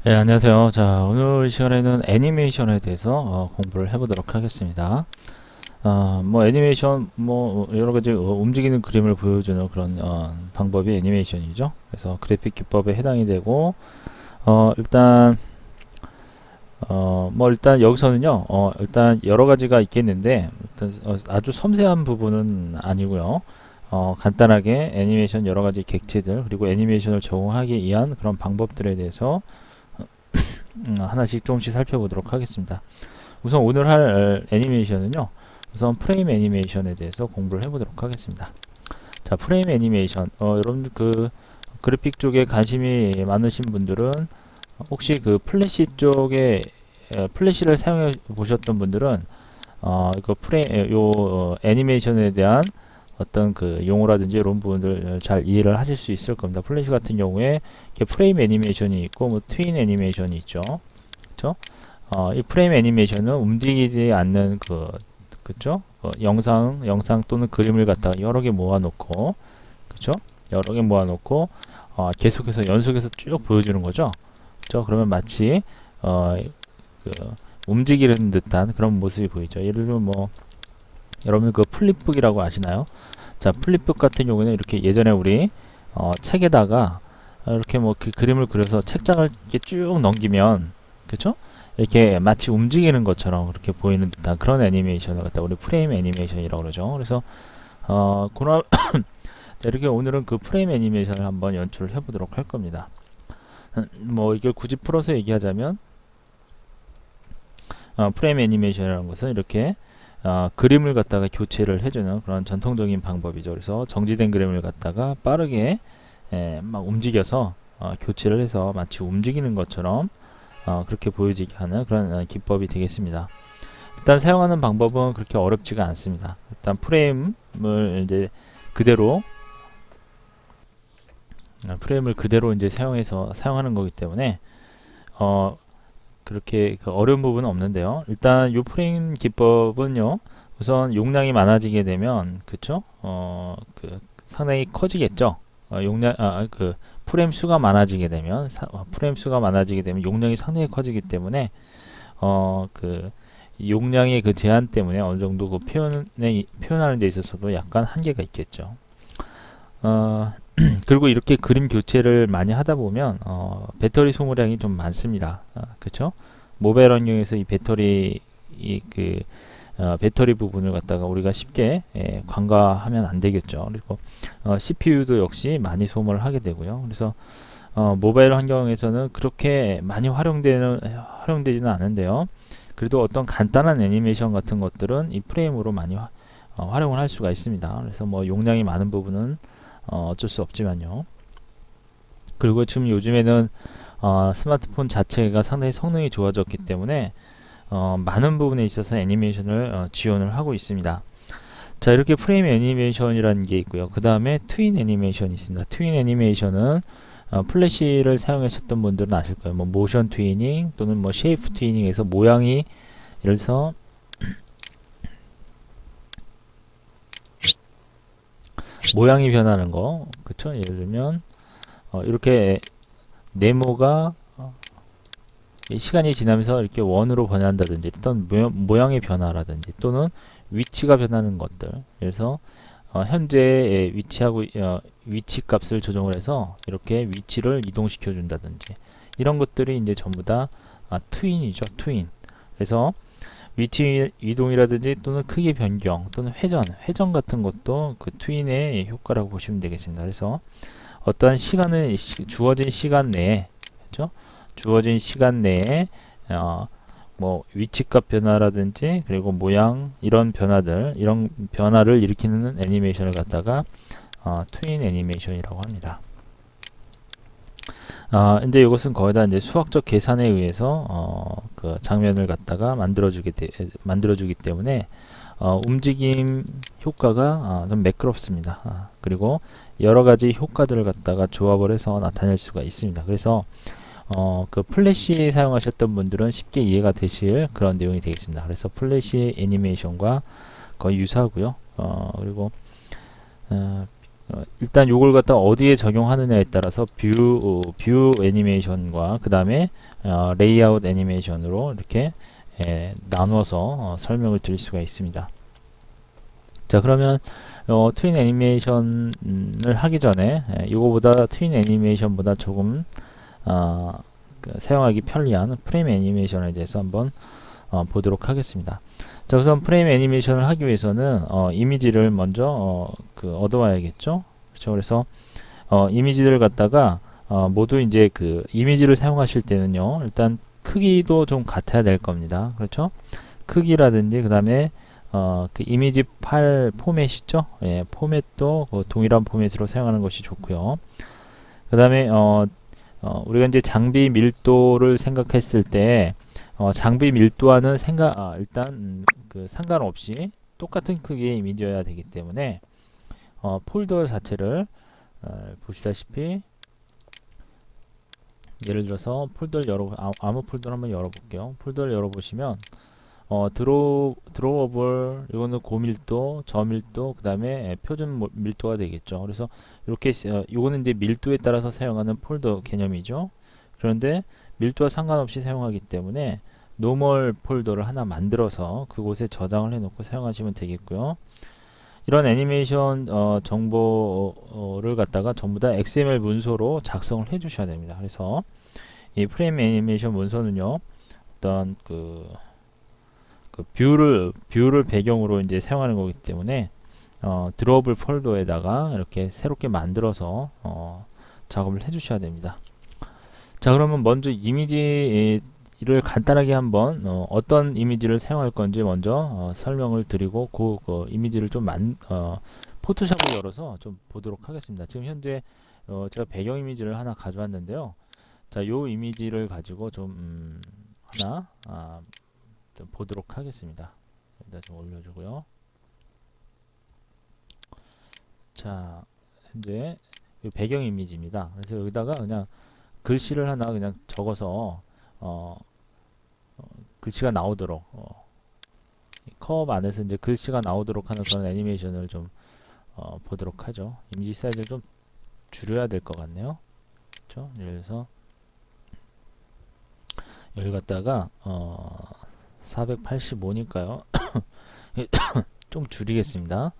네, 안녕하세요. 자, 오늘 시간에는 애니메이션에 대해서 공부를 해보도록 하겠습니다. 뭐 애니메이션 뭐 여러 가지 움직이는 그림을 보여주는 그런 방법이 애니메이션이죠. 그래서 그래픽 기법에 해당이 되고 일단 뭐 일단 여기서는요. 일단 여러 가지가 있겠는데 일단 아주 섬세한 부분은 아니고요. 간단하게 애니메이션 여러 가지 객체들 그리고 애니메이션을 적용하기 위한 그런 방법들에 대해서 하나씩 조금씩 살펴보도록 하겠습니다. 우선 오늘 할 애니메이션은요. 우선 프레임 애니메이션에 대해서 공부를 해보도록 하겠습니다. 자, 프레임 애니메이션. 여러분 그 그래픽 쪽에 관심이 많으신 분들은 혹시 그 플래시 쪽에 플래시를 사용해 보셨던 분들은 이거 애니메이션에 대한 어떤 그 용어라든지 이런 부분들 잘 이해를 하실 수 있을 겁니다. 플래시 같은 경우에 이렇게 프레임 애니메이션이 있고 뭐 트윈 애니메이션이 있죠. 그렇죠? 이 프레임 애니메이션은 움직이지 않는 그죠? 영상 또는 그림을 갖다가 여러 개 모아놓고, 그죠? 여러 개 모아놓고, 계속해서 연속해서 쭉 보여주는 거죠. 그죠? 그러면 마치, 그, 움직이는 듯한 그런 모습이 보이죠. 예를 들면 뭐, 여러분 그 플립북이라고 아시나요? 자, 플립북 같은 경우는 이렇게 예전에 우리, 책에다가 이렇게 뭐 그 그림을 그려서 책장을 이렇게 쭉 넘기면, 그죠? 이렇게 마치 움직이는 것처럼 그렇게 보이는 듯한 그런 애니메이션을 갖다 우리 프레임 애니메이션이라고 그러죠. 그래서 그런 이렇게 오늘은 그 프레임 애니메이션을 한번 연출을 해보도록 할 겁니다. 뭐 이걸 굳이 풀어서 얘기하자면 프레임 애니메이션이라는 것은 이렇게 그림을 갖다가 교체를 해주는 그런 전통적인 방법이죠. 그래서 정지된 그림을 갖다가 빠르게 막 움직여서 교체를 해서 마치 움직이는 것처럼 그렇게 보여지게 하는 그런 기법이 되겠습니다. 일단 사용하는 방법은 그렇게 어렵지가 않습니다. 일단 프레임을 이제 그대로 이제 사용해서 사용하는 거기 때문에 그렇게 그 어려운 부분은 없는데요. 일단 이 프레임 기법은요. 우선 용량이 많아지게 되면 그쵸? 상당히 커지겠죠. 그 프레임 수가 많아지게 되면 용량이 상당히 커지기 때문에 그 용량의 그 제한 때문에 어느 정도 그 표현하는 데 있어서도 약간 한계가 있겠죠. 그리고 이렇게 그림 교체를 많이 하다 보면 배터리 소모량이 좀 많습니다. 그렇죠? 모바일 환경에서 이 배터리 부분을 갖다가 우리가 쉽게 간과하면 안 되겠죠. 그리고 CPU도 역시 많이 소모를 하게 되고요. 그래서 모바일 환경에서는 그렇게 많이 활용되지는 않은데요. 그래도 어떤 간단한 애니메이션 같은 것들은 이 프레임으로 많이 활용을 할 수가 있습니다. 그래서 뭐 용량이 많은 부분은 어쩔 수 없지만요. 그리고 지금 요즘에는 스마트폰 자체가 상당히 성능이 좋아졌기 때문에 많은 부분에 있어서 애니메이션을 지원을 하고 있습니다. 자, 이렇게 프레임 애니메이션이라는 게 있고요. 그 다음에 트윈 애니메이션이 있습니다. 트윈 애니메이션은 플래시를 사용하셨던 분들은 아실 거예요. 뭐 모션 트위닝 또는 뭐 쉐이프 트위닝에서 모양이 예를 들어서 모양이 변하는 거, 그쵸? 예를 들면 이렇게 네모가 시간이 지나면서 이렇게 원으로 변한다든지 어떤 모양의 변화라든지 또는 위치가 변하는 것들. 그래서 현재 위치하고 위치 값을 조정을 해서 이렇게 위치를 이동시켜 준다든지 이런 것들이 이제 전부 다 트윈이죠. 트윈. 그래서 위치 이동이라든지 또는 크기 변경 또는 회전 같은 것도 그 트윈의 효과라고 보시면 되겠습니다. 그래서 어떠한 주어진 시간 내에, 그렇죠? 주어진 시간 내에 뭐 위치값 변화라든지 그리고 모양 이런 변화를 일으키는 애니메이션을 갖다가 트윈 애니메이션이라고 합니다. 이제 이것은 거의 다 이제 수학적 계산에 의해서 그 장면을 갖다가 만들어주기 때문에 움직임 효과가 좀 매끄럽습니다. 그리고 여러 가지 효과들을 갖다가 조합을 해서 나타낼 수가 있습니다. 그래서 그 플래시 사용하셨던 분들은 쉽게 이해가 되실 그런 내용이 되겠습니다. 그래서 플래시 애니메이션과 거의 유사하고요. 그리고 일단 요걸 갖다 어디에 적용하느냐에 따라서 뷰 애니메이션과 그 다음에 레이아웃 애니메이션으로 이렇게 나눠서 설명을 드릴 수가 있습니다. 자, 그러면 트윈 애니메이션을 하기 전에 이거보다 트윈 애니메이션보다 조금 사용하기 편리한 프레임 애니메이션에 대해서 한번 보도록 하겠습니다. 자, 우선 프레임 애니메이션을 하기 위해서는 이미지를 먼저 얻어와야겠죠. 그렇죠. 그래서 이미지를 갖다가 모두 이제 그 이미지를 사용하실 때는요, 일단 크기도 좀 같아야 될 겁니다. 그렇죠. 크기라든지 그 다음에 그 이미지 파일 포맷 있죠. 예, 포맷도 동일한 포맷으로 사용하는 것이 좋고요. 그 다음에 우리가 이제 장비 밀도를 생각했을 때 장비 밀도와는 일단 그 상관없이 똑같은 크기의 이미지여야 되기 때문에 폴더 자체를 보시다시피 예를 들어서 폴더를 아무 폴더를 한번 열어볼게요. 폴더를 열어보시면 드로워블 이거는 고밀도, 저밀도, 그 다음에 표준 밀도가 되겠죠. 그래서 이렇게 이거는 이제 밀도에 따라서 사용하는 폴더 개념이죠. 그런데 밀도와 상관없이 사용하기 때문에 노멀 폴더를 하나 만들어서 그곳에 저장을 해놓고 사용하시면 되겠고요. 이런 애니메이션 정보를 갖다가 전부 다 XML 문서로 작성을 해 주셔야 됩니다. 그래서 이 프레임 애니메이션 문서는요, 어떤 뷰를 배경으로 이제 사용하는 거기 때문에 드로워블 폴더에다가 이렇게 새롭게 만들어서 작업을 해 주셔야 됩니다. 자, 그러면 먼저 이미지를 간단하게 한번 어떤 이미지를 사용할 건지 먼저 설명을 드리고 그 이미지를 좀 포토샵을 열어서 좀 보도록 하겠습니다. 지금 현재 제가 배경 이미지를 하나 가져왔는데요. 자, 요 이미지를 가지고 좀 하나 좀 보도록 하겠습니다. 여기다 좀 올려주고요. 자, 현재 이 배경 이미지입니다. 그래서 여기다가 그냥 글씨를 하나 그냥 적어서 글씨가 나오도록 커브 안에서 이제 글씨가 나오도록 하는 그런 애니메이션을 좀 보도록 하죠. 이미지 사이즈를 좀 줄여야 될 것 같네요. 그렇죠? 그래서 여기 갖다가 485니까요. 좀 줄이겠습니다.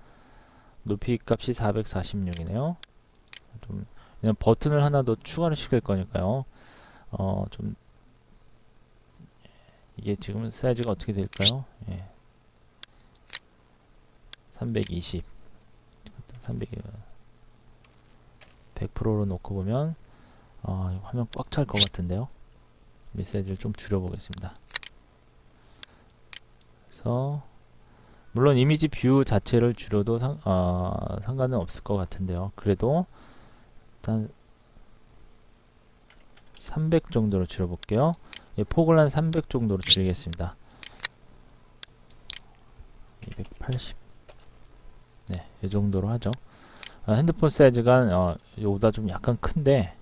높이 값이 446이네요. 좀 그냥 버튼을 하나 더 추가를 시킬 거니까요. 좀 이게 지금 사이즈가 어떻게 될까요? 예. 320 100%로 놓고 보면 화면 꽉 찰 것 같은데요. 사이즈를 좀 줄여보겠습니다. 그래서 물론 이미지 뷰 자체를 줄여도 상관은 없을 것 같은데요. 그래도 일단 300 정도로 줄여볼게요. 예, 폭을 한 300 정도로 줄이겠습니다. 280 네, 이 정도로 하죠. 핸드폰 사이즈가 요보다 좀 약간 큰데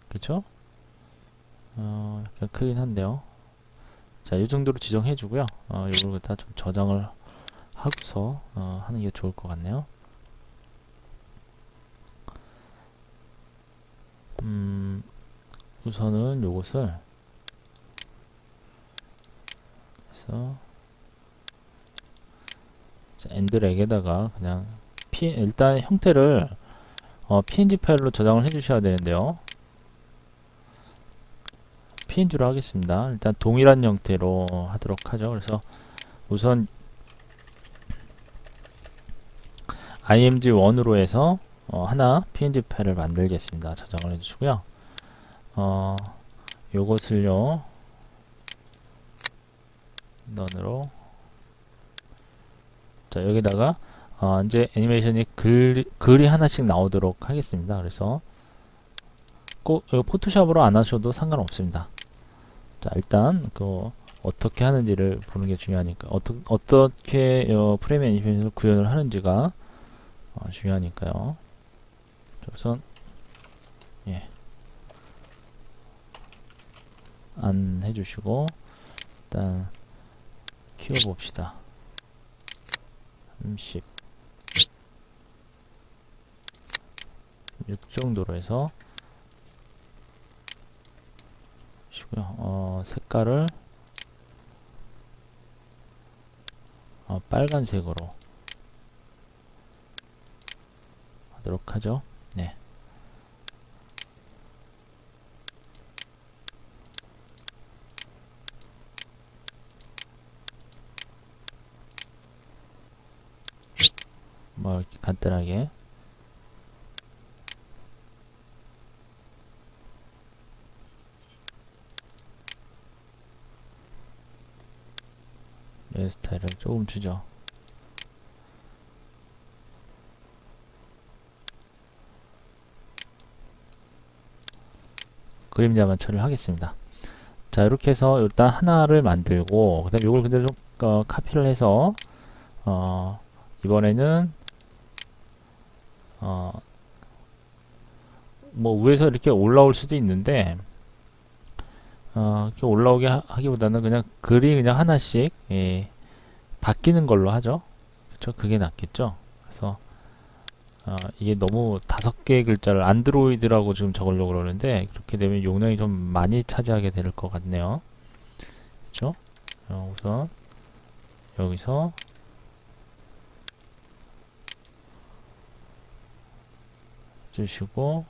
그렇죠? 약간 크긴 한데요. 자, 이 정도로 지정해 주고요. 이걸 다 좀 저장을 하고서 하는 게 좋을 것 같네요. 우선은 요것을 해서 엔드렉에다가 그냥 일단 형태를 png 파일로 저장을 해 주셔야 되는데요. png로 하겠습니다. 일단 동일한 형태로 하도록 하죠. 그래서 우선 img1으로 해서 하나 png 파일을 만들겠습니다. 저장을 해주시고요. 요것을요 넌으로 자, 여기다가 이제 애니메이션이 글이 하나씩 나오도록 하겠습니다. 그래서 꼭 포토샵으로 안 하셔도 상관없습니다. 자, 일단 어떻게 하는지를 보는 게 중요하니까 어떻게 프레임 애니메이션을 구현을 하는지가 중요하니까요. 우선 예. 안 해주시고 일단 키워봅시다. 30 이 정도로 해서 색깔을 빨간색으로 하도록 하죠. 네. 뭐 이렇게 간단하게 레이어 스타일을 조금 주죠. 그림자만 처리를 하겠습니다. 자, 이렇게 해서 일단 하나를 만들고, 그 다음에 이걸 그대로 좀 카피를 해서 이번에는 뭐 위에서 이렇게 올라올 수도 있는데 이렇게 올라오게 하기보다는 그냥 글이 그냥 하나씩 바뀌는 걸로 하죠. 그쵸? 그게 낫겠죠. 그래서 이게 너무 5개의 글자를 안드로이드라고 지금 적으려고 그러는데 그렇게 되면 용량이 좀 많이 차지하게 될 것 같네요. 그쵸? 우선 여기서 해주시고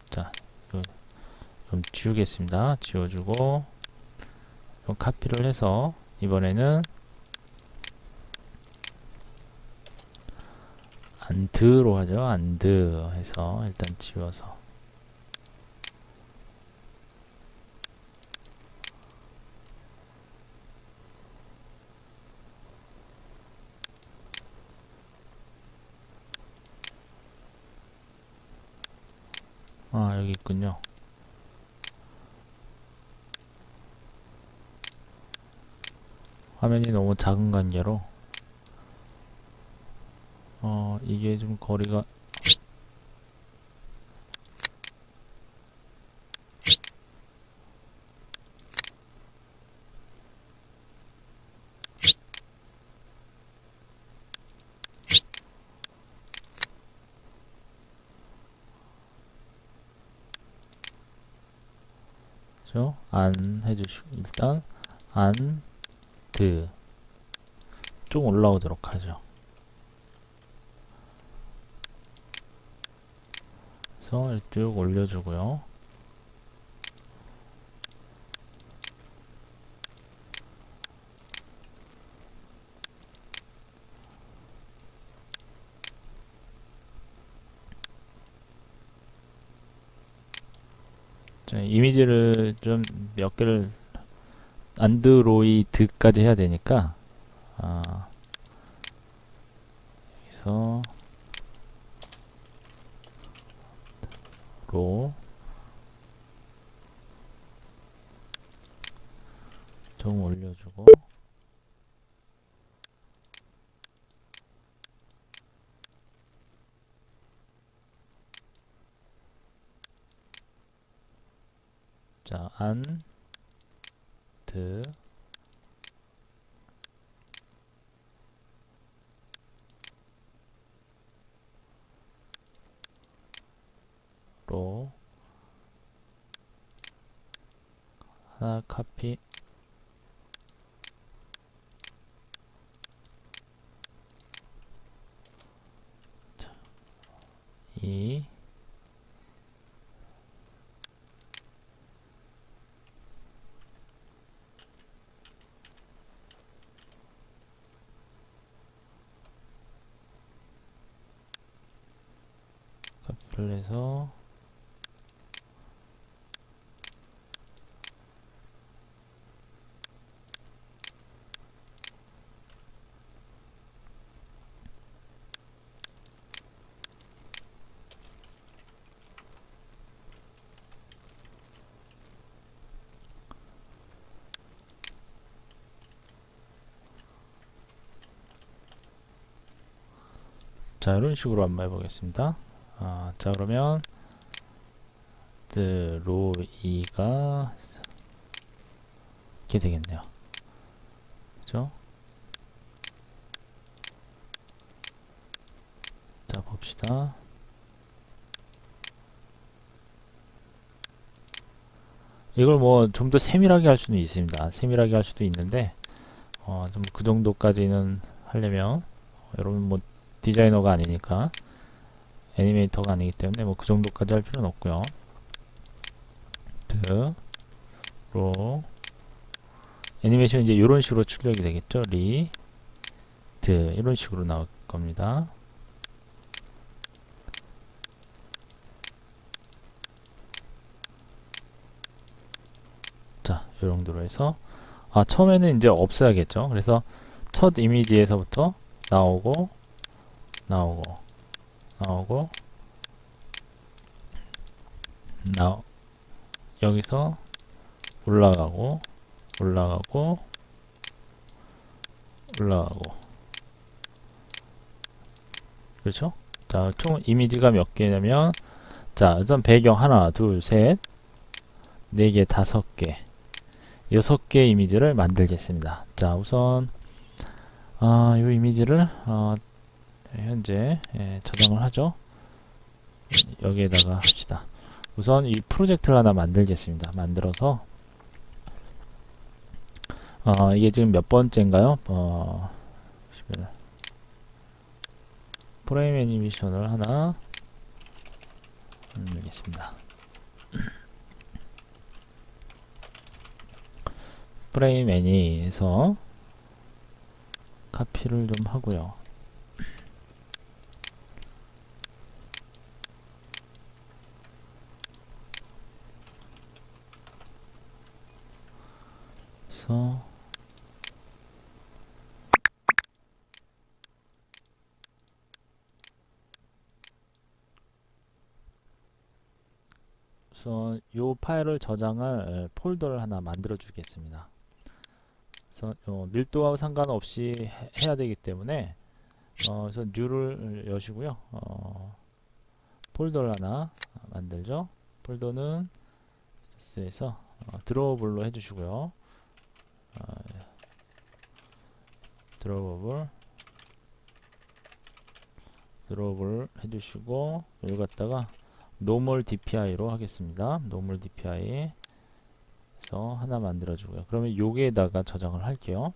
자, 이거 좀 지우겠습니다. 지워주고 좀 카피를 해서 이번에는 안드로 하죠. 안드 해서 일단 지워서 여기 있군요. 화면이 너무 작은 관계로 이게 좀 거리가 그죠? 안 해주시고 일단 안드 좀 올라오도록 하죠. 그래서 쭉 올려주고요. 자, 이미지를 좀 몇 개를 안드로이드까지 해야 되니까 여기서 로 좀 올려주고 자, 안드 로 하나 카피 이 카피를 해서 자, 이런 식으로 한번 해보겠습니다. 자, 그러면 로 2가 이렇게 되겠네요. 그죠? 자, 봅시다. 이걸 뭐 좀 더 세밀하게 할 수는 있습니다. 세밀하게 할 수도 있는데 좀 그 정도까지는 하려면 여러분 뭐 디자이너가 아니니까, 애니메이터가 아니기 때문에 뭐 그 정도까지 할 필요는 없고요. 로 애니메이션 이제 이런 식으로 출력이 되겠죠. 이런 식으로 나올 겁니다. 자, 이 정도로 해서 처음에는 이제 없어야겠죠. 그래서 첫 이미지에서부터 나오고 나오고 나오고 여기서 올라가고 올라가고 올라가고, 그렇죠? 자, 총 이미지가 몇 개냐면, 자, 우선 배경 하나, 둘, 셋, 네 개, 다섯 개, 여섯 개 이미지를 만들겠습니다. 자, 우선 이 이미지를 현재 저장을 하죠. 여기에다가 합시다. 우선 이 프로젝트를 하나 만들겠습니다. 만들어서 이게 지금 몇 번째인가요? 프레임 애니메이션을 하나 만들겠습니다. 프레임 애니에서 카피를 좀 하고요. 그래서 우선 이 파일을 저장할 폴더를 하나 만들어 주겠습니다. 그래서 밀도와 상관없이 해야 되기 때문에 그래서 뉴를 여시고요. 폴더를 하나 만들죠. 폴더는 에서 드로워블로 해주시고요. 드로워블 해주시고, 여기 갖다가 노멀 DPI로 하겠습니다. 노멀 DPI 해서 하나 만들어주고요. 그러면 여기에다가 저장을 할게요.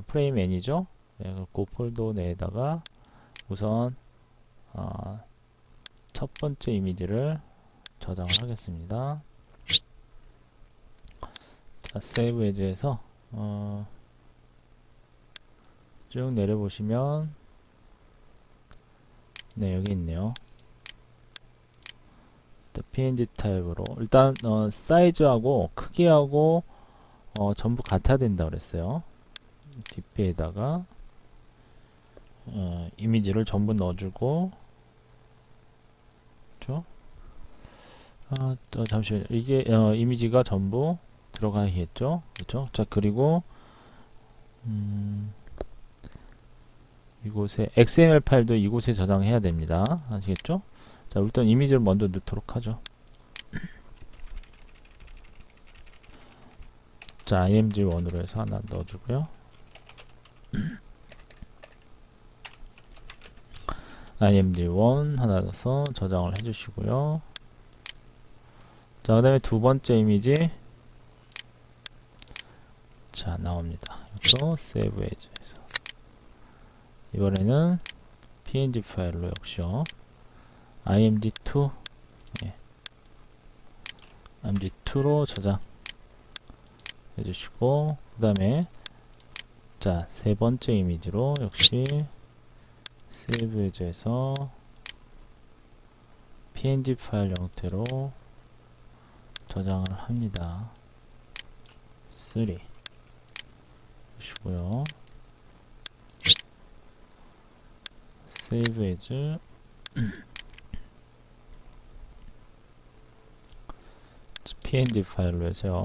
프레임 N이죠. 네, 그 폴더 내에다가 우선 첫 번째 이미지를 저장을 하겠습니다. 자, 세이브 에즈에서 쭉 내려보시면 네, 여기 있네요. PNG 타입으로 일단 사이즈하고 크기하고 전부 같아야 된다 그랬어요. 뒷배에다가 이미지를 전부 넣어주고, 그렇죠? 잠시만요. 이게 이미지가 전부 들어가야겠죠? 그렇죠? 자, 그리고 이곳에 XML 파일도 이곳에 저장해야 됩니다. 아시겠죠? 자, 일단 이미지를 먼저 넣도록 하죠. 자, img1으로 해서 하나 넣어주고요. img1 하나 넣어서 저장을 해주시고요. 자, 그 다음에 두 번째 이미지, 자, 나옵니다. 이것도 save as에서 이번에는 png 파일로 역시요. img2 img2로 저장 해주시고, 그 다음에 자, 세 번째 이미지로 역시 save as에서 png 파일 형태로 저장을 합니다. 3 보시고요. save as png 파일로 해서요.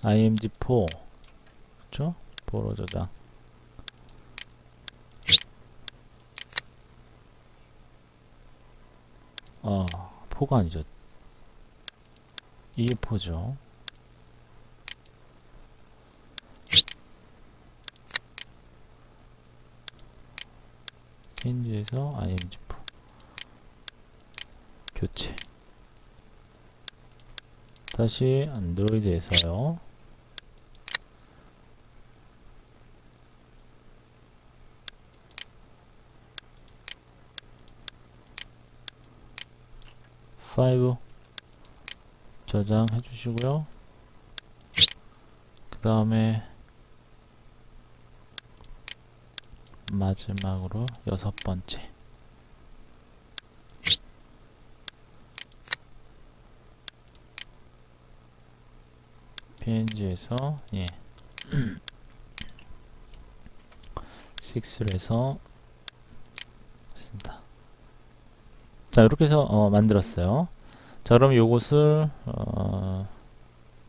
img4 그렇죠? 4로 저장. 포가 아니죠. 이게 포죠. 페인지에서 img4 교체. 다시 안드로이드에서요. 파이브 저장해 주시고요. 그 다음에 마지막으로 6번째 png에서 6를 해서 있습니다. 자, 이렇게 해서 만들었어요. 자, 그럼 요것을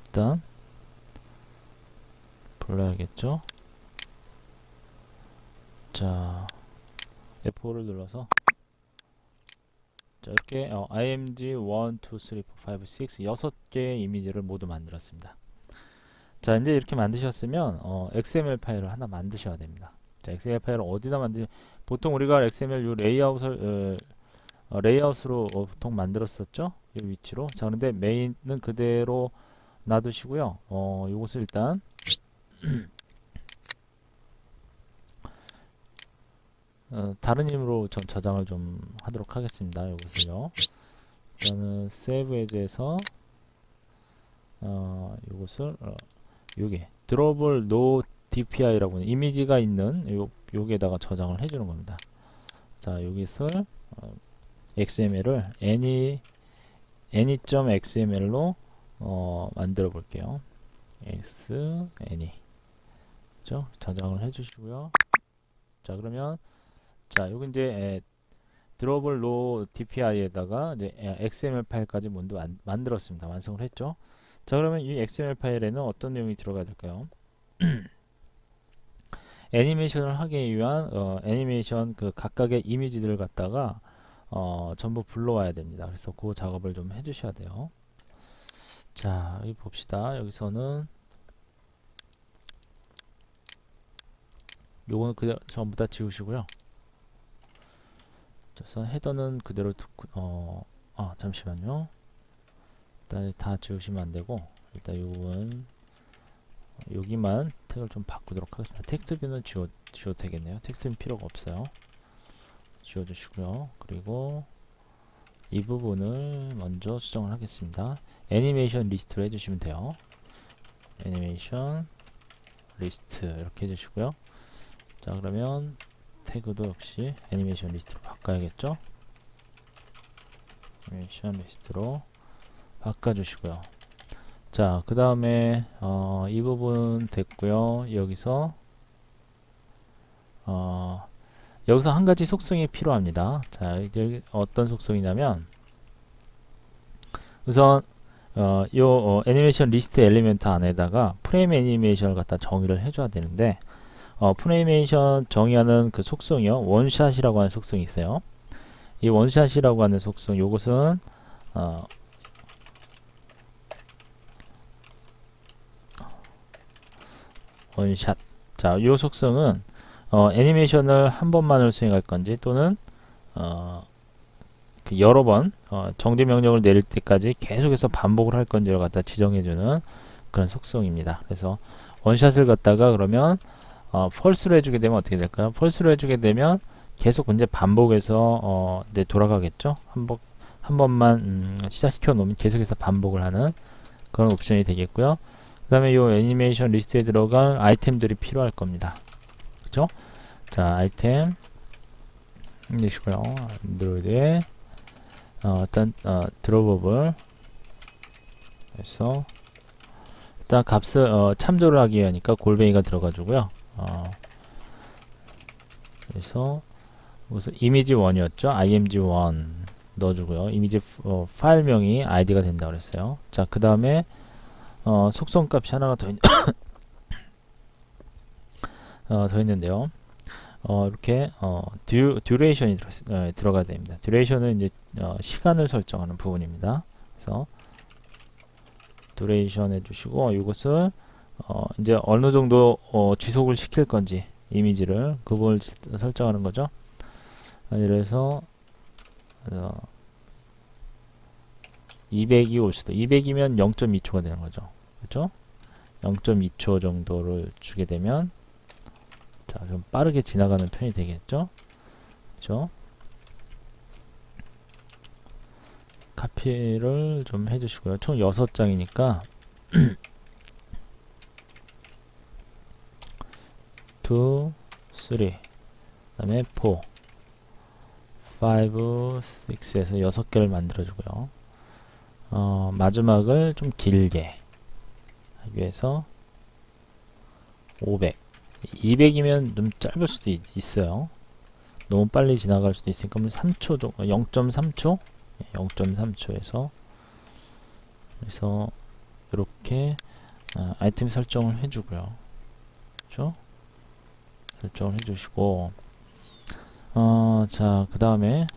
일단 불러야겠죠. 자, F4를 눌러서 자, 이렇게 img 1, 2, 3, 4, 5, 6 6개의 이미지를 모두 만들었습니다. 자, 이제 이렇게 만드셨으면 XML 파일을 하나 만드셔야 됩니다. 자, XML 파일을 어디다 보통 우리가 XML 요 레이아웃으로 보통 만들었었죠? 이 위치로. 자, 그런데 메인은 그대로 놔두시고요. 요것을 일단 다른 이름으로 저장을 좀 하도록 하겠습니다. 이것을요. 일단은 Save As에서 요것을 요게 Drawable No DPI라고 하는 이미지가 있는 요게다가 저장을 해주는 겁니다. 자, 여기서 XML을 any.xml로 만들어 볼게요. any 저장을 해주시고요. 자, 그러면 자, 여기 이제 드로블 로 DPI에다가 이제 XML 파일까지 모두 만들었습니다. 완성을 했죠. 자, 그러면 이 XML 파일에는 어떤 내용이 들어가야 될까요? 애니메이션을 하기 위한 애니메이션 그 각각의 이미지들을 갖다가 전부 불러와야 됩니다. 그래서 그 작업을 좀 해주셔야 돼요. 자, 여기 봅시다. 여기서는 요거는 그냥 전부 다 지우시고요. 그래서 헤더는 그대로 두고 잠시만요. 일단 다 지우시면 안 되고 일단 이 부분 여기만 태그를 좀 바꾸도록 하겠습니다. 텍스트뷰는 지워도 되겠네요. 텍스트뷰는 필요가 없어요. 지워주시고요. 그리고 이 부분을 먼저 수정을 하겠습니다. 애니메이션 리스트로 해주시면 돼요. 애니메이션 리스트 이렇게 해주시고요. 자, 그러면 태그도 역시 애니메이션 리스트로 바꿔야겠죠. 애니메이션 리스트로 바꿔주시고요. 자, 그 다음에 이 부분 됐고요. 여기서 한 가지 속성이 필요합니다. 자, 이제 어떤 속성이냐면 우선 애니메이션 리스트 엘리멘트 안에다가 프레임 애니메이션을 갖다 정의를 해줘야 되는데 프레이메이션 정의하는 그 속성이요, 원샷이라고 하는 속성이 있어요. 이 원샷이라고 하는 속성, 요것은 원샷. 자, 요 속성은 애니메이션을 한 번만을 수행할 건지 또는 그 여러 번 정지 명령을 내릴 때까지 계속해서 반복을 할 건지를 갖다 지정해주는 그런 속성입니다. 그래서 원샷을 갖다가 그러면 펄스로 해주게 되면 어떻게 될까요? 펄스로 해주게 되면 계속 이제 반복해서 이제 돌아가겠죠. 한 번만 시작시켜 놓으면 계속해서 반복을 하는 그런 옵션이 되겠고요. 그 다음에 이 애니메이션 리스트에 들어갈 아이템들이 필요할 겁니다. 그죠? 자, 아이템 이시고요. 안드로이드에 일단 드로버블 해서 일단 값을 참조를 하기 위하니까 골뱅이가 들어가지고요. 그래서 무슨 이미지 1이었죠. img1 넣어주고요. 이미지 파일명이 id가 된다 그랬어요. 자, 그 다음에 속성 값이 하나가 더 있는데요. 이렇게 듀레이션이 들어가야 됩니다. 듀레이션은 이제 시간을 설정하는 부분입니다. 그래서 듀레이션 해주시고 이것을 이제 어느 정도 지속을 시킬 건지 이미지를 그걸 설정하는 거죠. 예를 들어서 200이 올 수도 200이면 0.2초가 되는 거죠. 그렇죠? 0.2초 정도를 주게 되면 자, 좀 빠르게 지나가는 편이 되겠죠? 그렇죠? 카피를 좀 해주시고요. 총 6장이니까 2, 3, 그 다음에 4, 5, 6에서 6개를 만들어주고요. 마지막을 좀 길게 하기 위해서 500, 200이면 좀 짧을 수도 있어요. 너무 빨리 지나갈 수도 있으니까 3초 정도, 0.3초? 0.3초에서 그래서 이렇게 아이템 설정을 해주고요. 그렇죠? 설정을 해주시고 자, 그 다음에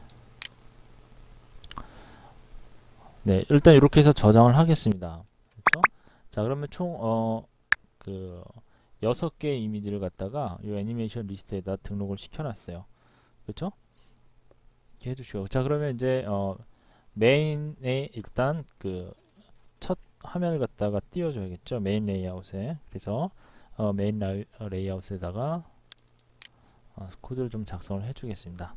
네, 일단 이렇게 해서 저장을 하겠습니다. 그렇죠? 자, 그러면 총 그 6개의 이미지를 갖다가 이 애니메이션 리스트에다 등록을 시켜놨어요. 그렇죠? 이렇게 해주시고 자, 그러면 이제 메인에 일단 그 첫 화면을 갖다가 띄워줘야겠죠. 메인 레이아웃에. 그래서 메인 레이아웃에다가 코드를 좀 작성을 해주겠습니다.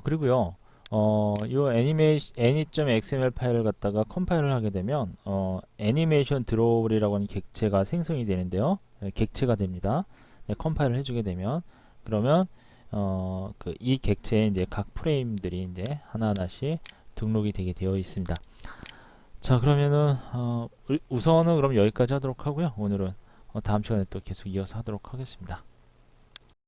그리고요. 요 any.xml 파일을 갖다가 컴파일을 하게 되면 애니메이션 드로우이라고 하는 객체가 생성이 되는데요. 객체가 됩니다. 네, 컴파일을 해주게 되면 그러면 이 객체에 이제 각 프레임들이 이제 하나하나씩 등록이 되게 되어 있습니다. 자, 그러면은 우선은 그럼 여기까지 하도록 하고요. 오늘은 다음 시간에 또 계속 이어서 하도록 하겠습니다.